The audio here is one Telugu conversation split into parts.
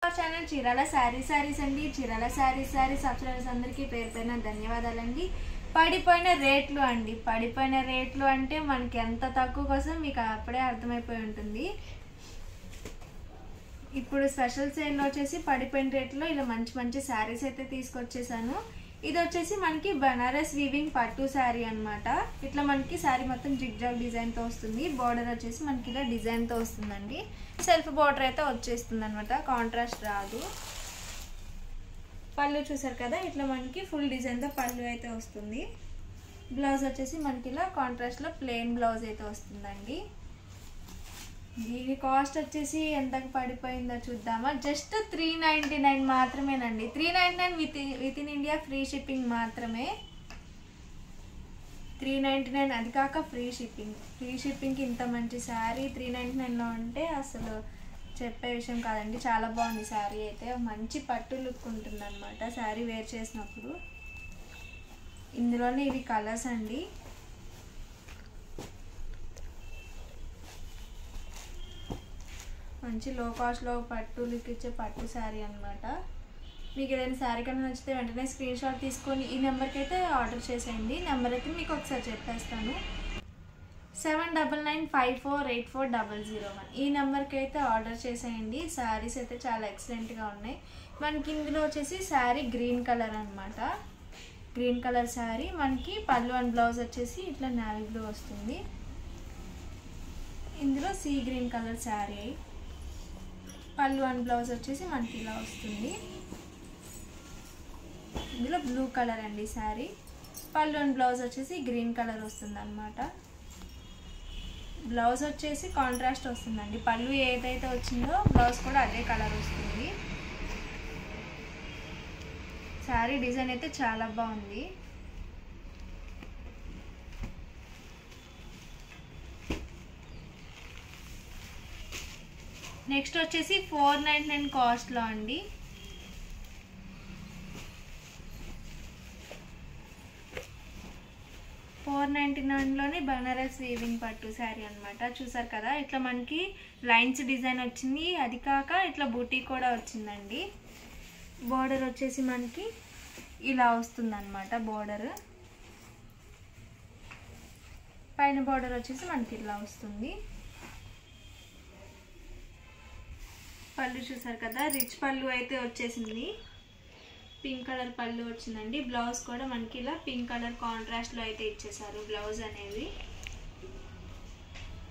ఛానల్ చీరాల శారీస్ అండి. చీరాల శారీస్ సబ్స్క్రైబర్స్ అందరికీ పేరు పేరున ధన్యవాదాలండి. పడిపోయిన రేట్లు అంటే మనకి ఎంత తక్కువ కోసం మీకు అప్పుడే అర్థమైపోయి ఉంటుంది. ఇప్పుడు స్పెషల్ సేల్లో వచ్చేసి పడిపోయిన రేట్లో ఇలా మంచి శారీస్ అయితే తీసుకొచ్చేసాను. ఇది వచ్చేసి మనకి బనారస్ వీవింగ్ పట్టు శారీ అన్నమాట. ఇట్లా మనకి శారీ మొత్తం జిగ్జాగ్ డిజైన్ తో వస్తుంది. బార్డర్ వచ్చేసి మనకి ఇలా డిజైన్ తో వస్తుందండి. సెల్ఫ్ బార్డర్ అయితే వచ్చేస్తుంది అనమాట, కాంట్రాస్ట్ రాదు. పళ్ళు చూసారు కదా, ఇట్లా మనకి ఫుల్ డిజైన్ తో పళ్ళు అయితే వస్తుంది. బ్లౌజ్ వచ్చేసి మనకి ఇలా కాంట్రాస్ట్ లో ప్లెయిన్ బ్లౌజ్ అయితే వస్తుందండి. దీని కాస్ట్ వచ్చేసి ఎంతకు పడిపోయిందో చూద్దామా. జస్ట్ 399 మాత్రమేనండి. 399 with in India free shipping మాత్రమే. 399 అది కాక ఫ్రీ షిప్పింగ్కి ఇంత మంచి శారీ 399లో ఉంటే అసలు చెప్పే విషయం కాదండి. చాలా బాగుంది శారీ అయితే. మంచి పట్టు లుక్ ఉంటుంది అనమాట శారీ వేర్ చేసినప్పుడు. ఇందులోనే ఇవి కలర్స్ అండి. మంచి లో కాస్ట్లో పట్టు లుక్ ఇచ్చే పట్టు శారీ అనమాట. మీకు ఏదైనా శారీ కన్నా నచ్చితే వెంటనే స్క్రీన్ షాట్ తీసుకొని ఈ నెంబర్కి అయితే ఆర్డర్ చేసేయండి. నెంబర్ అయితే మీకు ఒకసారి చెప్పేస్తాను. 7995484801 ఈ నెంబర్కి అయితే ఆర్డర్ చేసేయండి. శారీస్ అయితే చాలా ఎక్సలెంట్గా ఉన్నాయి. మనకి ఇందులో వచ్చేసి శారీ గ్రీన్ కలర్ అనమాట. గ్రీన్ కలర్ శారీ మనకి పళ్ళు అండ్ బ్లౌజ్ వచ్చేసి ఇట్లా నేవీ బ్లూ వస్తుంది. ఇందులో సీ గ్రీన్ కలర్ శారీ, పళ్ళు అండ్ బ్లౌజ్ వచ్చేసి మనకి ఇలా వస్తుంది. ఇందులో బ్లూ కలర్ అండి శారీ. పళ్ళు అండ్ బ్లౌజ్ వచ్చేసి గ్రీన్ కలర్ వస్తుంది అనమాట. బ్లౌజ్ వచ్చేసి కాంట్రాస్ట్ వస్తుందండి. పళ్ళు ఏదైతే వచ్చిందో బ్లౌజ్ కూడా అదే కలర్ వస్తుంది. శారీ డిజైన్ అయితే చాలా బాగుంది. నెక్స్ట్ వచ్చేసి 499 కాస్ట్లో అండి. $499లోనే బనారస్ వీవింగ్ పట్టు శారీ అనమాట. చూసారు కదా, ఇట్లా మనకి లైన్స్ డిజైన్ వచ్చింది. అది కాక ఇట్లా బూటీ కూడా వచ్చిందండి. బోర్డర్ వచ్చేసి మనకి ఇలా వస్తుంది అనమాట. బోర్డర్ పైన బోర్డర్ వచ్చేసి మనకి ఇలా వస్తుంది. పళ్ళు చూసారు కదా, రిచ్ పళ్ళు అయితే వచ్చేసింది. పింక్ కలర్ పళ్ళు వచ్చిందండి. బ్లౌజ్ కూడా మనకి ఇలా పింక్ కలర్ కాంట్రాస్ట్లో అయితే ఇచ్చేసారు. బ్లౌజ్ అనేది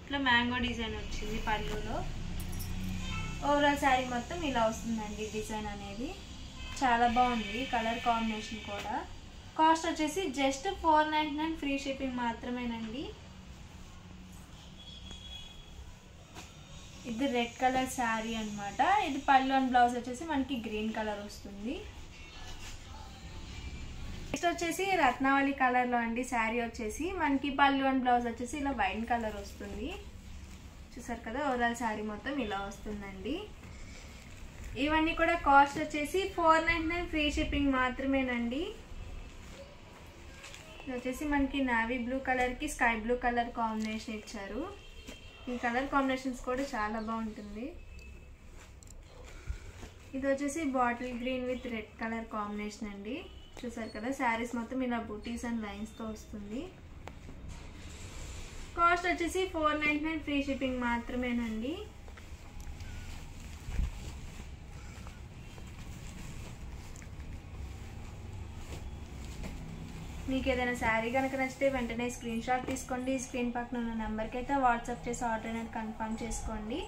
ఇట్లా మ్యాంగో డిజైన్ వచ్చింది పళ్ళులో. ఓవరాల్ శారీ మొత్తం ఇలా వస్తుందండి డిజైన్ అనేది. చాలా బాగుంది కలర్ కాంబినేషన్ కూడా. కాస్ట్ వచ్చేసి జస్ట్ 499 ఫ్రీ షిప్పింగ్ మాత్రమేనండి. ఇది రెడ్ కలర్ శారీ అనమాట. ఇది పళ్ళు అండ్ బ్లౌజ్ వచ్చేసి మనకి గ్రీన్ కలర్ వస్తుంది. నెక్స్ట్ వచ్చేసి రత్నావళి కలర్లో అండి. శారీ వచ్చేసి మనకి పళ్ళు అండ్ బ్లౌజ్ వచ్చేసి ఇలా వైన్ కలర్ వస్తుంది. చూసారు కదా, ఓవరాల్ శారీ మొత్తం ఇలా వస్తుందండి. ఇవన్నీ కూడా కాస్ట్ వచ్చేసి 499 ఫ్రీ షిప్పింగ్ మాత్రమేనండి. ఇది వచ్చేసి మనకి నావీ బ్లూ కలర్కి స్కై బ్లూ కలర్ కాంబినేషన్ ఇచ్చారు. ఈ కలర్ కాంబినేషన్స్ కూడా చాలా బాగుంటుంది. ఇది వచ్చేసి bottle green with red colour combination అండి. చూసారు కదా, శారీస్ మొత్తం ఇలా బూటీస్ అండ్ లైన్స్తో వస్తుంది. కాస్ట్ వచ్చేసి 499 ఫ్రీ షిప్పింగ్ మాత్రమేనండి. మీకు ఏదైనా శారీ కనుక నచ్చితే వెంటనే స్క్రీన్ షాట్ తీసుకోండి. స్క్రీన్ పక్కన ఉన్న నెంబర్కి అయితే వాట్సాప్ చేసి ఆర్డర్ అనేది కన్ఫర్మ్ చేసుకోండి.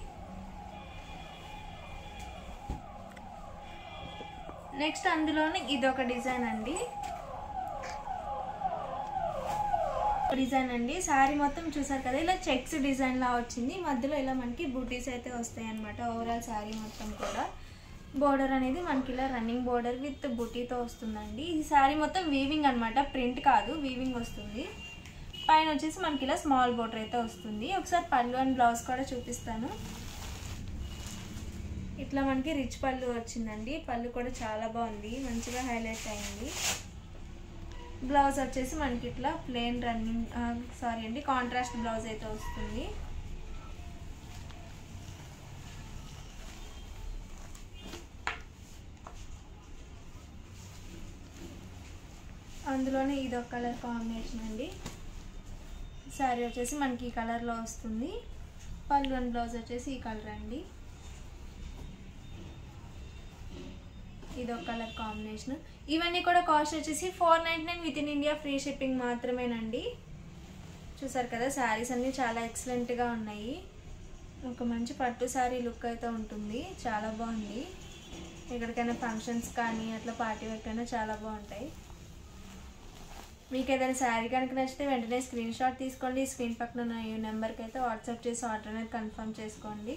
నెక్స్ట్ అందులోనే ఇదొక డిజైన్ అండి. శారీ మొత్తం చూసారు కదా, ఇలా చెక్స్ డిజైన్ లా వచ్చింది. మధ్యలో ఇలా మనకి బూటీస్ అయితే వస్తాయి అనమాట. ఓవరాల్ శారీ మొత్తం కూడా బోర్డర్ అనేది మనకి ఇలా రన్నింగ్ బోర్డర్ విత్ బుటీతో వస్తుందండి. ఈ శారీ మొత్తం వీవింగ్ అనమాట, ప్రింట్ కాదు, వీవింగ్ వస్తుంది. పైన వచ్చేసి మనకి ఇలా స్మాల్ బోర్డర్ అయితే వస్తుంది. ఒకసారి పళ్ళు అండ్ బ్లౌజ్ కూడా చూపిస్తాను. ఇట్లా మనకి రిచ్ పళ్ళు వచ్చిందండి. పళ్ళు కూడా చాలా బాగుంది, మంచిగా హైలైట్ అయింది. బ్లౌజ్ వచ్చేసి మనకి ఇట్లా ప్లెయిన్ కాంట్రాస్ట్ బ్లౌజ్ అయితే వస్తుంది. అందులోనే ఇదొక కలర్ కాంబినేషన్ అండి. శారీ వచ్చేసి మనకి ఈ కలర్లో వస్తుంది. పళ్ళు అండ్ బ్లౌజ్ వచ్చేసి ఈ కలర్ అండి. ఇదొక కలర్ కాంబినేషన్. ఇవన్నీ కూడా కాస్ట్ వచ్చేసి 499 with in India free shipping మాత్రమేనండి. చూసారు కదా, శారీస్ అన్నీ చాలా ఎక్సలెంట్గా ఉన్నాయి. ఒక మంచి పట్టు శారీ లుక్ అయితే ఉంటుంది. చాలా బాగుంది. ఎక్కడికైనా ఫంక్షన్స్ కానీ అట్లా పార్టీ వేర్కైనా చాలా బాగుంటాయి. మీకు ఏదైనా శారీ కనుక నచ్చితే వెంటనే స్క్రీన్ షాట్ తీసుకోండి. స్క్రీన్ పక్కన ఉన్న ఈ నెంబర్కి అయితే వాట్సాప్ చేసి ఆర్డర్ అనేది కన్ఫర్మ్ చేసుకోండి.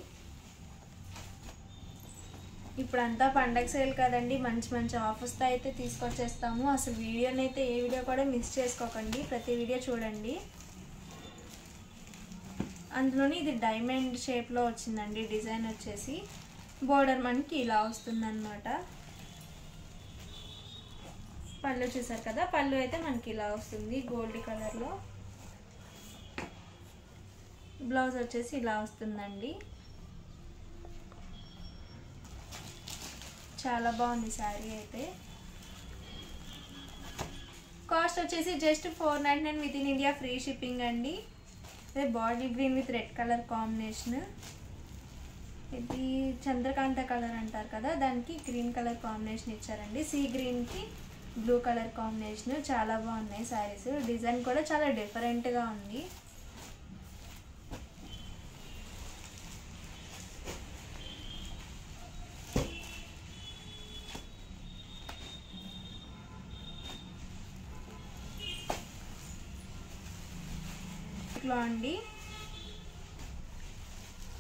ఇప్పుడంతా పండగ సేల్ కదండి, మంచి మంచి ఆఫర్స్తో అయితే తీసుకొచ్చేస్తాము. అసలు వీడియోని అయితే ఏ వీడియో కూడా మిస్ చేసుకోకండి, ప్రతి వీడియో చూడండి. అందులోని ఇది డైమండ్ షేప్లో వచ్చిందండి. డిజైన్ వచ్చేసి బోర్డర్ మనకి ఇలా వస్తుందన్నమాట. పళ్ళు చూసారు కదా, పళ్ళు అయితే మనకి ఇలా వస్తుంది గోల్డ్ కలర్లో. బ్లౌజ్ వచ్చేసి ఇలా వస్తుందండి. చాలా బాగుంది శారీ అయితే. కాస్ట్ వచ్చేసి just 499 with in India free shipping అండి. అదే body green with red colour combination. ఇది చంద్రకాంత కలర్ అంటారు కదా, దానికి గ్రీన్ కలర్ కాంబినేషన్ ఇచ్చారండి. సీ గ్రీన్కి బ్లూ కలర్ కాంబినేషన్. చాలా బాగున్నాయి శారీస్. డిజైన్ కూడా చాలా డిఫరెంట్గా ఉంది. అండి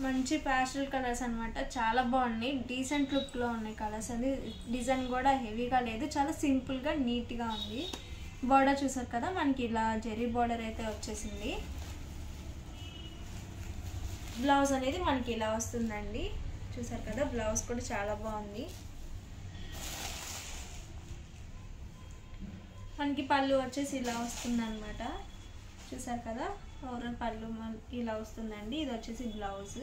మంచి ప్యాస్టల్ కలర్స్ అనమాట. చాలా బాగున్నాయి. డీసెంట్ లుక్లో ఉన్నాయి కలర్స్ అది. డిజైన్ కూడా హెవీగా లేదు, చాలా సింపుల్గా నీట్గా ఉంది. బోర్డర్ చూసారు కదా, మనకి ఇలా జెరీ బోర్డర్ అయితే వచ్చేసింది. బ్లౌజ్ అనేది మనకి ఇలా వస్తుందండి. చూసారు కదా, బ్లౌజ్ కూడా చాలా బాగుంది. మనకి పళ్ళు వచ్చేసి ఇలా వస్తుంది అనమాట. చూసారు కదా, ఓవరాల్ పళ్ళు ఇలా వస్తుందండి. ఇది వచ్చేసి బ్లౌజ్.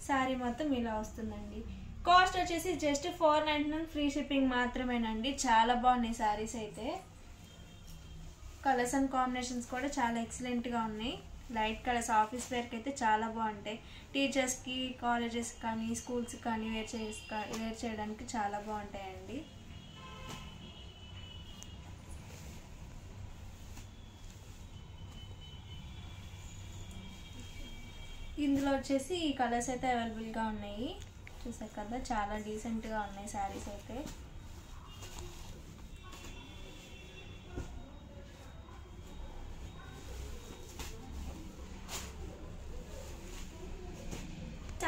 శారీ మొత్తం ఇలా వస్తుందండి. కాస్ట్ వచ్చేసి జస్ట్ 499 ఫ్రీ షిప్పింగ్ మాత్రమేనండి. చాలా బాగున్నాయి శారీస్ అయితే. కలర్స్ అండ్ కాంబినేషన్స్ కూడా చాలా ఎక్సలెంట్గా ఉన్నాయి. లైట్ కలర్స్ ఆఫీస్ వేర్కి అయితే చాలా బాగుంటాయి. టీచర్స్కి, కాలేజెస్ కానీ, స్కూల్స్కి కానీ వేర్ చేయడానికి చాలా బాగుంటాయండి. ఇందులో వచ్చేసి ఈ కలర్స్ అయితే అవైలబుల్గా ఉన్నాయి. చూసారు కదా, చాలా డీసెంట్గా ఉన్నాయి శారీస్ అయితే.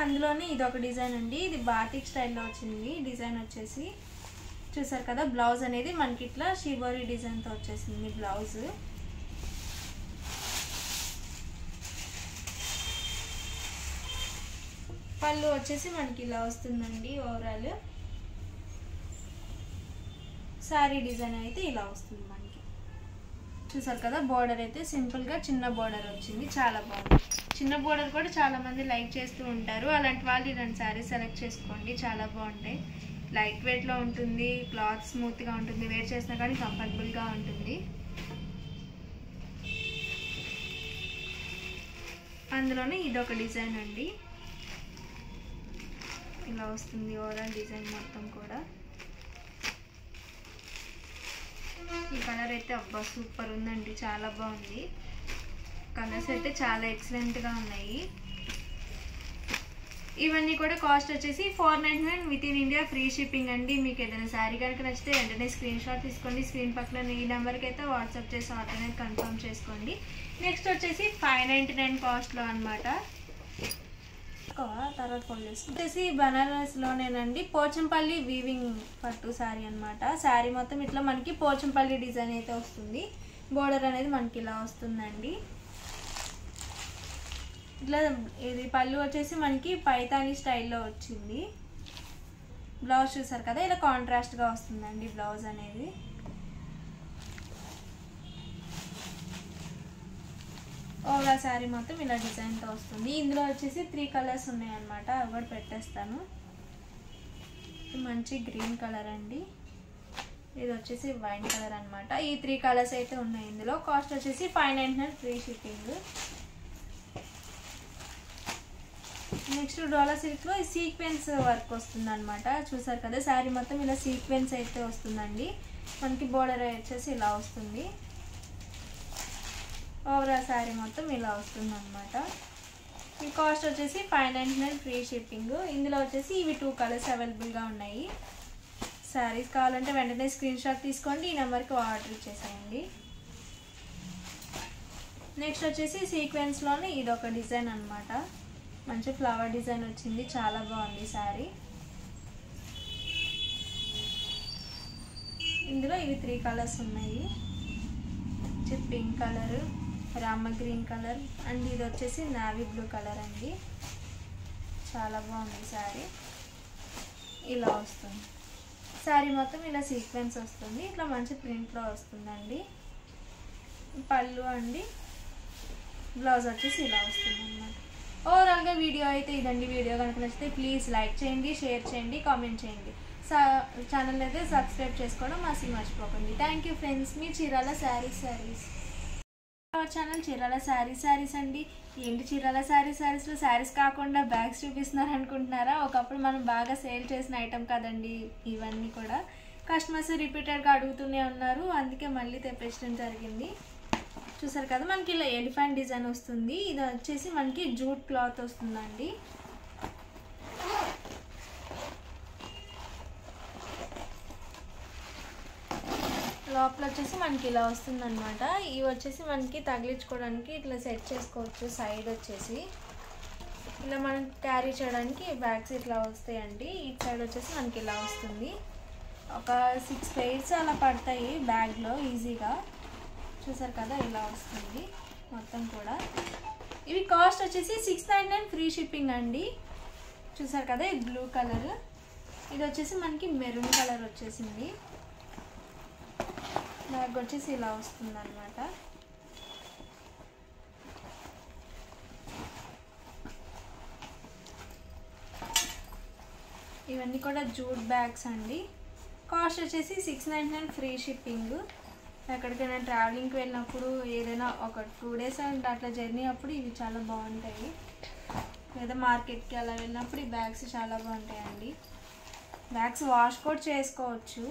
అందులోనే ఇది ఒక డిజైన్ అండి. ఇది బాతిక్ స్టైల్లో వచ్చింది. డిజైన్ వచ్చేసి చూసారు కదా, బ్లౌజ్ అనేది మనకి ఇట్లా షివోరీ డిజైన్తో వచ్చేసింది బ్లౌజ్. పళ్ళు వచ్చేసి మనకి ఇలా వస్తుందండి. ఓవరాల్ శారీ డిజైన్ అయితే ఇలా వస్తుంది మనకి. చూసారు కదా, బోర్డర్ అయితే సింపుల్గా చిన్న బోర్డర్ వచ్చింది. చాలా బాగుంది. చిన్న బోర్డర్ కూడా చాలా మంది లైక్ చేస్తూ ఉంటారు. అలాంటి వాళ్ళు ఇలాంటి శారీ సెలెక్ట్ చేసుకోండి, చాలా బాగుంటాయి. లైట్ వెయిట్లో ఉంటుంది, క్లాత్ స్మూత్గా ఉంటుంది, వేర్ చేసినా కానీ కంఫర్టబుల్గా ఉంటుంది. అందులోనే ఇదొక డిజైన్ అండి. ఇలా వస్తుంది ఓవరాల్ డిజైన్ మొత్తం కూడా. ఈ కలర్ అయితే అబ్బా సూపర్ ఉందండి, చాలా బాగుంది. కలర్స్ అయితే చాలా ఎక్సలెంట్గా ఉన్నాయి. ఇవన్నీ కూడా కాస్ట్ వచ్చేసి 499 with in India free shipping అండి. మీకు ఏదైనా శారీ కనుక నచ్చితే వెంటనే స్క్రీన్ షాట్ తీసుకోండి. స్క్రీన్ పక్కన ఈ నెంబర్కి అయితే వాట్సాప్ చేసి ఆర్డర్ అనేది కన్ఫర్మ్ చేసుకోండి. నెక్స్ట్ వచ్చేసి 599 కాస్ట్లో అనమాట. తర్వాత వచ్చేసి బనారస్లోనేనండి పోచంపల్లి వీవింగ్ పట్టు శారీ అనమాట. శారీ మొత్తం ఇట్లా మనకి పోచంపల్లి డిజైన్ అయితే వస్తుంది. బోర్డర్ అనేది మనకి ఇలా వస్తుందండి. ఇట్లా ఇది పళ్ళు వచ్చేసి మనకి పైతాని స్టైల్లో వచ్చింది. బ్లౌజ్ చూసారు కదా, ఇలా కాంట్రాస్ట్గా వస్తుందండి బ్లౌజ్ అనేది. ఓవరాల్ శారీ మొత్తం ఇలా డిజైన్తో వస్తుంది. ఇందులో వచ్చేసి 3 కలర్స్ ఉన్నాయన్నమాట, అవి కూడా పెట్టేస్తాను. మంచి గ్రీన్ కలర్ అండి. ఇది వచ్చేసి వైన్ కలర్ అనమాట. ఈ 3 కలర్స్ అయితే ఉన్నాయి ఇందులో. కాస్ట్ వచ్చేసి 599 ఫ్రీ షిప్పింగ్. నెక్స్ట్ డోలా సిల్క్లో ఈ సీక్వెన్స్ వర్క్ వస్తుంది అనమాట. చూసారు కదా శారీ మొత్తం ఇలా సీక్వెన్స్ అయితే వస్తుందండి. మనకి బోర్డర్ వచ్చేసి ఇలా వస్తుంది. ఓవరాల్ శారీ మొత్తం ఇలా వస్తుంది అనమాట. ఈ కాస్ట్ వచ్చేసి 599 ఫ్రీ షిప్పింగ్. ఇందులో వచ్చేసి ఇవి 2 కలర్స్ అవైలబుల్గా ఉన్నాయి. శారీస్ కావాలంటే వెంటనే స్క్రీన్ షాట్ తీసుకోండి, ఈ నెంబర్కి ఆర్డర్ ఇచ్చేసేయండి. నెక్స్ట్ వచ్చేసి సీక్వెన్స్లోనే ఇది ఒక డిజైన్ అనమాట. మంచి ఫ్లవర్ డిజైన్ వచ్చింది, చాలా బాగుంది శారీ. ఇందులో ఇవి 3 కలర్స్ ఉన్నాయి. Pink colour, Rama green colour and ఇది వచ్చేసి నావీ బ్లూ కలర్ అండి. చాలా బాగుంది శారీ. ఇలా వస్తుంది శారీ మొత్తం, ఇలా సీక్వెన్స్ వస్తుంది. ఇట్లా మంచి ప్రింట్లో వస్తుందండి. పళ్ళు అండి, బ్లౌజ్ వచ్చేసి ఇలా వస్తుంది అన్నమాట. ఓవరాల్గా వీడియో అయితే ఇదండి. వీడియో కనుక నచ్చితే ప్లీజ్ లైక్ చేయండి, షేర్ చేయండి, కామెంట్ చేయండి. ఛానల్ అయితే సబ్స్క్రైబ్ చేసుకోవడం అసలు మర్చిపోకండి. Thank you friends. Me Chirala saris channel Chirala saris అండి. ఏంటి చీరాల శారీస్లో శారీస్ కాకుండా బ్యాగ్స్ చూపిస్తున్నారు అనుకుంటున్నారా? ఒకప్పుడు మనం బాగా సేల్ చేసిన ఐటెం కదండి ఇవన్నీ కూడా. కస్టమర్స్ రిపీటెడ్గా అడుగుతూనే ఉన్నారు, అందుకే మళ్ళీ తెప్పించడం జరిగింది. చూసారు కదా మనకి ఇలా ఎలిఫెంట్ డిజైన్ వస్తుంది. ఇది వచ్చేసి మనకి జూట్ క్లాత్ వస్తుందండి. లోపల వచ్చేసి మనకి ఇలా వస్తుంది అనమాట. ఇవి వచ్చేసి మనకి తగిలించుకోవడానికి ఇట్లా సెట్ చేసుకోవచ్చు. సైడ్ వచ్చేసి ఇలా మనం క్యారీ చేయడానికి బ్యాగ్స్ ఇట్లా వస్తాయండి. ఈ సైడ్ వచ్చేసి మనకి ఇలా వస్తుంది. ఒక 6 పెయిర్స్ అలా పడతాయి బ్యాగ్లో ఈజీగా. చూసారు కదా ఇలా వస్తుంది మొత్తం కూడా. ఇవి కాస్ట్ వచ్చేసి 699 ఫ్రీ షిప్పింగ్ అండి. చూసారు కదా ఇది బ్లూ కలర్, ఇది వచ్చేసి మనకి మెరూన్ కలర్ వచ్చేసింది. బ్యాగ్ వచ్చేసి ఇలా వస్తుంది అన్నమాట. ఇవన్నీ కూడా జూట్ బ్యాగ్స్ అండి. కాస్ట్ వచ్చేసి 699 ఫ్రీ షిప్పింగ్. ఎక్కడికైనా ట్రావెలింగ్కి వెళ్ళినప్పుడు ఏదైనా ఒక 2 డేస్ అండ్ అట్లా జర్నీ అప్పుడు ఇవి చాలా బాగుంటాయి. లేదా మార్కెట్కి అలా వెళ్ళినప్పుడు ఈ బ్యాగ్స్ చాలా బాగుంటాయండి. బ్యాగ్స్ వాష్ కూడా చేసుకోవచ్చు.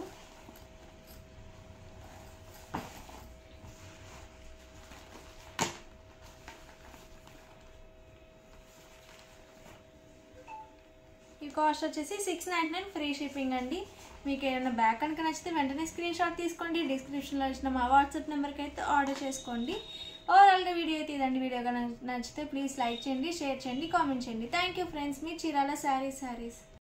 ఈ కాస్ట్ వచ్చేసి 699 ఫ్రీ షిప్పింగ్ అండి. మీకు ఏమైనా బ్యాగ్ కనుక నచ్చితే వెంటనే స్క్రీన్ షాట్ తీసుకోండి. డిస్క్రిప్షన్లో ఇచ్చిన మా వాట్సాప్ నెంబర్కి అయితే ఆర్డర్ చేసుకోండి. ఓవరాల్గా వీడియో అయితే ఇదండి. వీడియో కనుక నచ్చితే ప్లీజ్ లైక్ చేయండి, షేర్ చేయండి, కామెంట్ చేయండి. Thank you friends. Me Chirala saris.